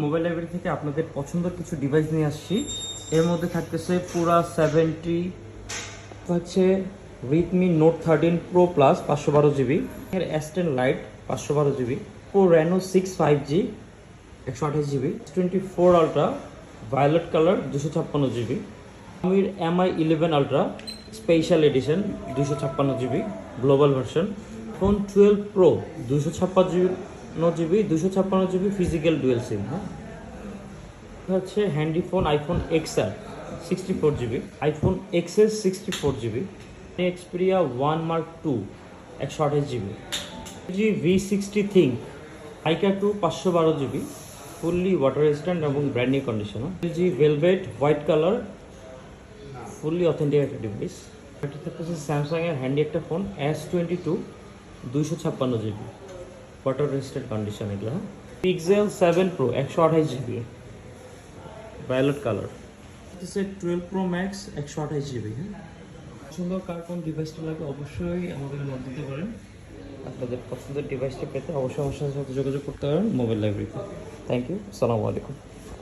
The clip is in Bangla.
মোবাইল লাইব্রেরি থেকে আপনাদের পছন্দের কিছু ডিভাইস নিয়ে আসছি। এর মধ্যে থাকতেছে পুরা 70 হচ্ছে Redmi note 13 pro plus 512 GB, এর S10 lite 512 GB, Reno 6 5G 128 GB, 24 ultra violet colour 256 GB, Xiaomi Mi 11 ultra special edition 256 GB global version, phone 12 pro 256 GB 256 GB physical dual SIM. হ্যাঁ, হচ্ছে handy phone iPhone XR 64 GB, iPhone XS 64 GB, Xperia 1 mark 2 128 GB, V60 ThinQ আইকা 2 512 জিবি, ফুললি ওয়াটার রেজিস্ট্যান্ট এবং brand new condition. LG velvet white colour fully authentic একটা ডিভাইস। এটা থাকতেছে স্যামসাং এর হ্যান্ডি একটা phone S22 256 GB water resistant condition. এগুলো Pixel 7 pro 128 GB violet colour, 12 pro max 128 GB. হ্যাঁ, সুন্দর কার কোন ডিভাইসটা লাগে অবশ্যই আমাদের মত দিতে পারেন। আপনাদের পছন্দের ডিভাইসটা পেতে অবশ্যই আমার সাথে যোগাযোগ করতে পারেন মোবাইল লাইব্রেরিতে। থ্যাংক ইউ, আসসালামু আলাইকুম।